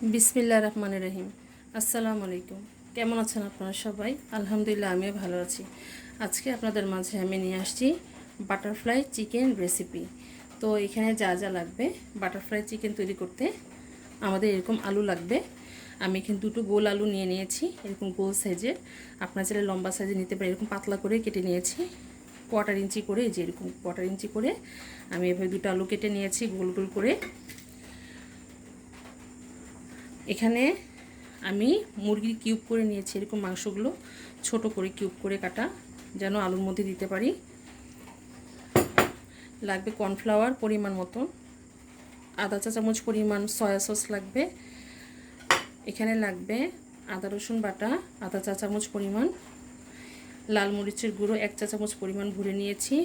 বিসমিল্লাহির রহমানির রহিম। আসসালামু আলাইকুম। কেমন আছেন আপনারা সবাই? আলহামদুলিল্লাহ, আমিও ভালো আছি। আজকে আপনাদের মাঝে আমি নিয়ে আসছি বাটারফ্লাই চিকেন রেসিপি। তো এখানে যা যা লাগবে বাটারফ্লাই চিকেন তৈরি করতে আমাদের এরকম আলু লাগবে। আমি এখানে দুটো গোল আলু নিয়ে নিয়েছি, এরকম গোল সাইজের। আপনারা চাইলে লম্বা সাইজে নিতে পারেন। এরকম পাতলা করে কেটে নিয়েছি, 1/4 ইঞ্চি করে, যে এরকম 1/4 ইঞ্চি করে আমি এভাবে দুটো আলু কেটে নিয়েছি গোল গোল করে। এখানে আমি মুরগির কিউব করে নিয়েছি, এরকম মাংসগুলো ছোট করে কিউব করে কাটা, যেন আলুর মধ্যে দিতে পারি। লাগবে কর্নফ্লাওয়ার পরিমাণ মতো, আধা চা চামচ পরিমাণ সয়া সস লাগবে। এখানে লাগবে আদা রসুন বাটা আধা চা চামচ পরিমাণ, লাল মরিচের গুঁড়ো 1 চা চামচ পরিমাণ ভরে নিয়েছি,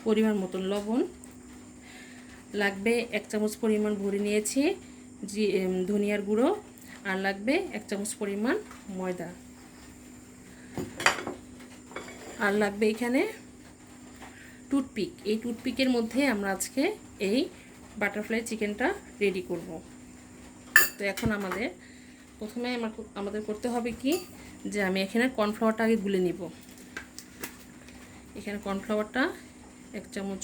পরিমাণ মতন লবণ লাগবে 1 চামচ পরিমাণ ভরে নিয়েছি, ধনিয়ার গুঁড়ো, আর লাগবে 1 চামচ পরিমাণ ময়দা, আর লাগবে এখানে টুথপিক। এই টুথপিকের মধ্যে আমরা আজকে এই বাটারফ্লাই চিকেনটা রেডি করব। তো এখন প্রথমে আমাদের করতে হবে কি, যে আমি এখানে কর্নফ্লাওয়ারটা আগে গুলে নিব। এখানে কর্নফ্লাওয়ারটা 1 চামচ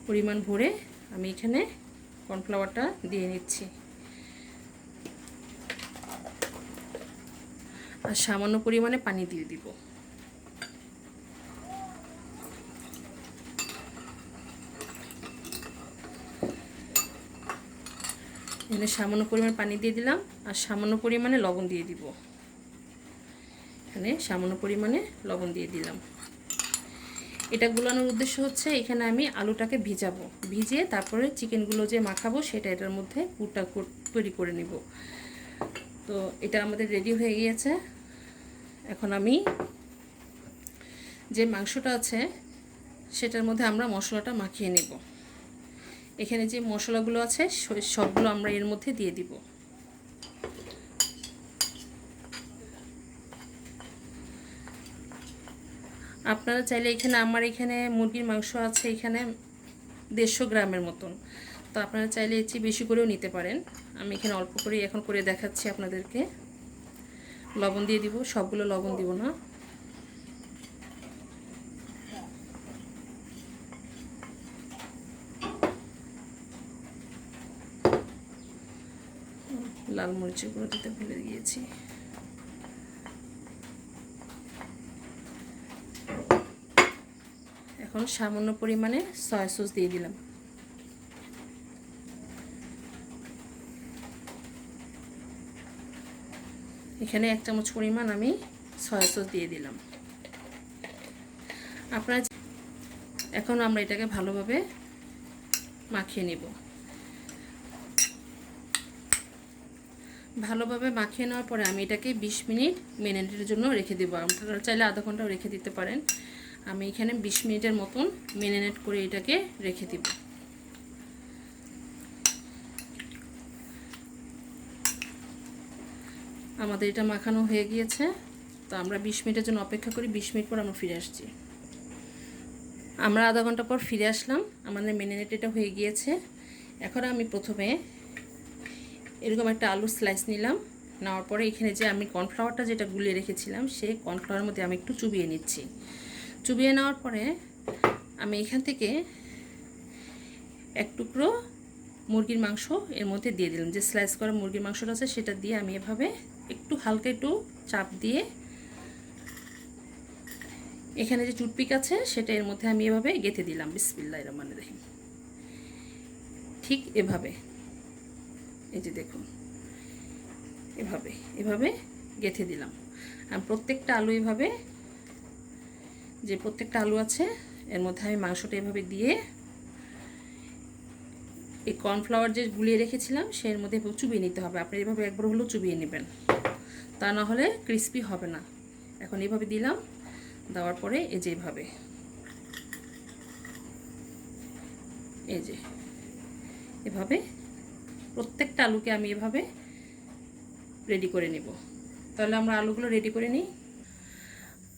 পরিমাণ ভরে আমি এখানে কর্নফ্লাওয়ারটা দিয়ে নিচ্ছি, আর সামান্য পরিমাণে পানি দিয়ে দিব। এখানে সামান্য পরিমাণ পানি দিয়ে দিলাম, আর সামান্য পরিমাণে লবণ দিয়ে দিব। এখানে সামান্য পরিমাণে লবণ দিয়ে দিলাম। এটা গুলানোর উদ্দেশ্য হচ্ছে, এখানে আমি আলুটাকে ভিজিয়ে তারপরে চিকেনগুলো যে মাখাবো সেটা এটার মধ্যে পুরটা তৈরি করে নেব। তো এটা আমাদের রেডি হয়ে গিয়েছে। এখন আমি যে মাংসটা আছে সেটার মধ্যে আমরা মশলাটা মাখিয়ে নেব। এখানে যে মশলাগুলো আছে সবগুলো আমরা এর মধ্যে দিয়ে দিব। আপনারা চাইলে আমার এখানে মুরগির মাংস আছে এখানে 150 গ্রামের মতন, তো আপনারা চাইলে এর চেয়ে বেশি করেও নিতে পারেন। আমি এখানে অল্প করে এখন করে দেখাচ্ছি আপনাদেরকে। লবণ দিয়ে দিব, সবগুলো লবণ দিব না। লাল মরিচের গুঁড়ো দিতে ভুলে গিয়েছি। এখন সামান্য পরিমাণে সয়া সস দিয়ে দিলাম। এখানে 1 চামচ পরিমাণ আমি সয়া সস দিয়ে দিলাম। এখন আমরা এটাকে ভালোভাবে মাখিয়ে নেব। ভালোভাবে মাখিয়ে নেওয়ার পরে আমি এটাকে 20 মিনিট ম্যারিনেটের জন্য রেখে দেবো। আপনারা চাইলে আধা ঘন্টাও রেখে দিতে পারেন। আমি এখানে 20 মিনিটের মতন ম্যারিনেট করে এটাকে রেখে দেব। আমাদের এটা মাখানো হয়ে গিয়েছে, তো আমরা 20 মিনিটের জন্য অপেক্ষা করি। 20 মিনিট পর আমরা ফিরে আসছি। আমরা আধা ঘন্টা পর ফিরে আসলাম, আমাদের ম্যারিনেট এটা হয়ে গিয়েছে। এখন আমি প্রথমে এরকম একটা আলুর স্লাইস নিলাম। নেওয়ার পরে এখানে যে আমি কর্নফ্লাওয়ারটা যেটা গুলিয়ে রেখেছিলাম সেই কর্নফ্লাওয়ারের মধ্যে আমি একটু চুবিয়ে নিচ্ছি। চুবিয়ে নেওয়ার পরে আমি এখান থেকে 1 টুকরো মুরগির মাংস এর মধ্যে দিয়ে দিলাম। যে স্লাইস করা মুরগির মাংসটা আছে সেটা দিয়ে আমি এভাবে একটু হালকা একটু চাপ দিয়ে, এখানে যে টুথপিক আছে সেটা এর মধ্যে আমি এভাবে গেঁথে দিলাম। বিসমিল্লাহির রহমানির রহিম। ঠিক এভাবে, এই যে দেখুন, এভাবে গেঁথে দিলাম। আর প্রত্যেকটা আলু এভাবে, যে প্রত্যেকটা আলু আছে এর মধ্যে আমি মাংসটা এভাবে দিয়ে এই কর্নফ্লাওয়ার যে গুলিয়ে রেখেছিলাম সের মধ্যে চুবিয়ে নিতে হবে। আপনি এভাবে একবার হলেও চুবিয়ে নেবেন, তা না হলে ক্রিস্পি হবে না। এখন এভাবে দিলাম, দেওয়ার পরে এই যে এভাবে প্রত্যেকটা আলুকে আমি এভাবে রেডি করে নিব। তাহলে আমরা আলুগুলো রেডি করে নিই।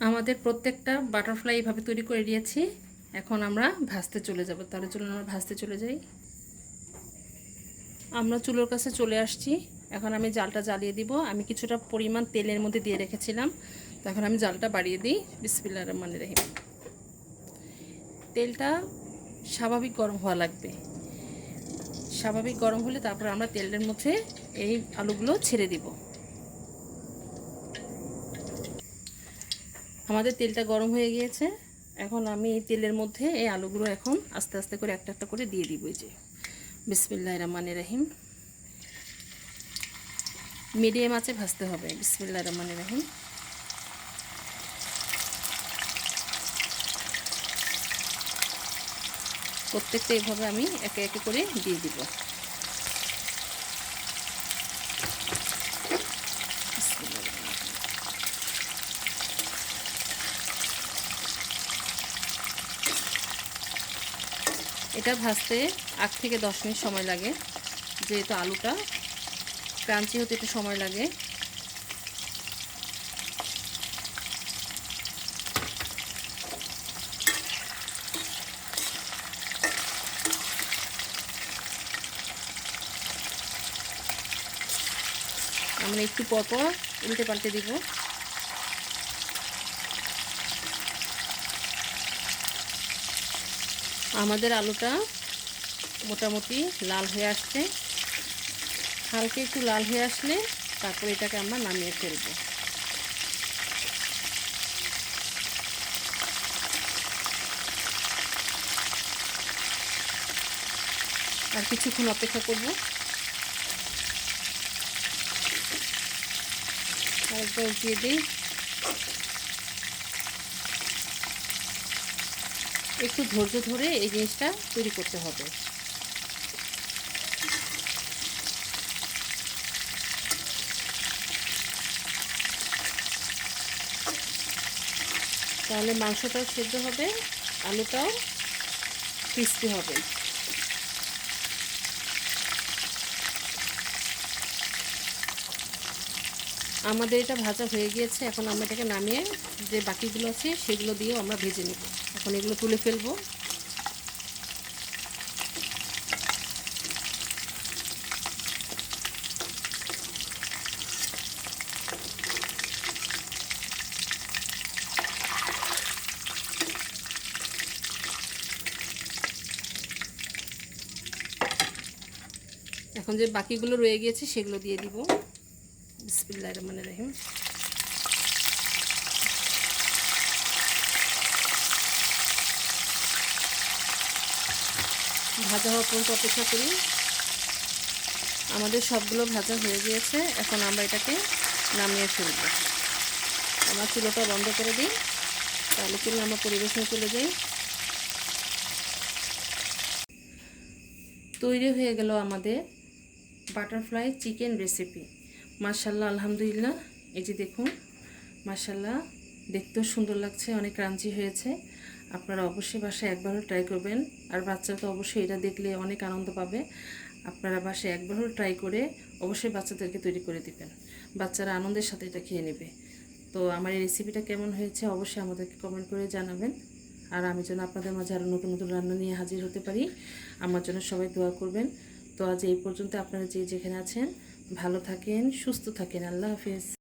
আমাদের প্রত্যেকটা বাটারফ্লাই এভাবে তৈরি করে দিয়েছি। এখন আমরা ভাজতে চলে যাব। তাহলে চলুন আমরা ভাজতে চলে যাই। আমরা চুলোর কাছে চলে আসছি। এখন আমি জালটা জ্বালিয়ে দিব। আমি কিছুটা পরিমাণ তেলের মধ্যে দিয়ে রেখেছিলাম, তো এখন আমি জালটা বাড়িয়ে দিই। বিসমিল্লাহির রহমানির রহিম। তেলটা স্বাভাবিক গরম হওয়া লাগবে। স্বাভাবিক গরম হলে তারপর আমরা তেলের মধ্যে এই আলুগুলো ছেড়ে দিব। আমাদের তেলটা গরম হয়ে গিয়েছে। এখন আমি এই তেলের মধ্যে এই আলুগুলো এখন আস্তে আস্তে করে একটা একটা করে দিয়ে দিব। এই যে বিসমিল্লাহির রহমানির রহিম। মিডিয়াম আঁচে ভাজতে হবে। বিসমিল্লাহির রহমানির রহিম। প্রত্যেকটা এইভাবে আমি একে একে করে দিয়ে দিব। এটা ভাজতে 8 থেকে 10 মিনিট সময় লাগে, যেহেতু আলুটা ক্রাঞ্চি হতে একটু সময় লাগে। আমরা একটু পরপর উল্টে পাল্টে দিব। আমাদের আলুটা মোটামুটি লাল হয়ে আসছে। হালকা একটু লাল হয়ে আসলে তারপর এটাকে আমরা নামিয়ে ফেলবো। আর কিছুক্ষণ অপেক্ষা করব। আরেকবার উঠিয়ে দিই। একটু ধৈর্য ধরে এই জিনিসটা তৈরি করতে হবে। তাহলে মাংসটাও সেদ্ধ হবে, আলুটাও ক্রিস্পি হবে। আমাদের এটা ভাজা হয়ে গিয়েছে। এখন আমরা এটাকে নামিয়ে যে বাকিগুলো আছে সেগুলো দিয়েও আমরা ভেজে নেব। এখন এগুলো তুলে ফেলবো। এখন যে বাকিগুলো রয়ে গিয়েছে সেগুলো দিয়ে দিব। বিসমিল্লাহির রহমানির রহিম। ভাজা হওয়া পর্যন্ত অপেক্ষা করি। আমাদের সবগুলো ভাজা হয়ে গিয়েছে। এখন আমরা এটাকে নামিয়ে ফেলব। আমরা চুলোটা বন্ধ করে দিই। তাহলে চলুন আমরা পরিবেশনে চলে যাই। তৈরি হয়ে গেল আমাদের বাটারফ্লাই চিকেন রেসিপি। মাশাআল্লাহ, আলহামদুলিল্লাহ। এই যে দেখুন, মাশাআল্লাহ, দেখতেও সুন্দর লাগছে, অনেক ক্রাঞ্চি হয়েছে। আপনারা অবশ্যই বাসায় একবারও ট্রাই করবেন। আর বাচ্চারা তো অবশ্যই এটা দেখলে অনেক আনন্দ পাবে। আপনারা বাসায় একবারও ট্রাই করে অবশ্যই বাচ্চাদেরকে তৈরি করে দিবেন। বাচ্চারা আনন্দের সাথে এটা খেয়ে নেবে। তো আমার এই রেসিপিটা কেমন হয়েছে অবশ্যই আমাদেরকে কমেন্ট করে জানাবেন। আর আমি যেন আপনাদের মাঝে আরও নতুন নতুন রান্না নিয়ে হাজির হতে পারি, আমার জন্য সবাই দোয়া করবেন। তো আজ এই পর্যন্ত। আপনারা যে যেখানে আছেন ভালো থাকেন, সুস্থ থাকেন। আল্লাহ হাফেজ।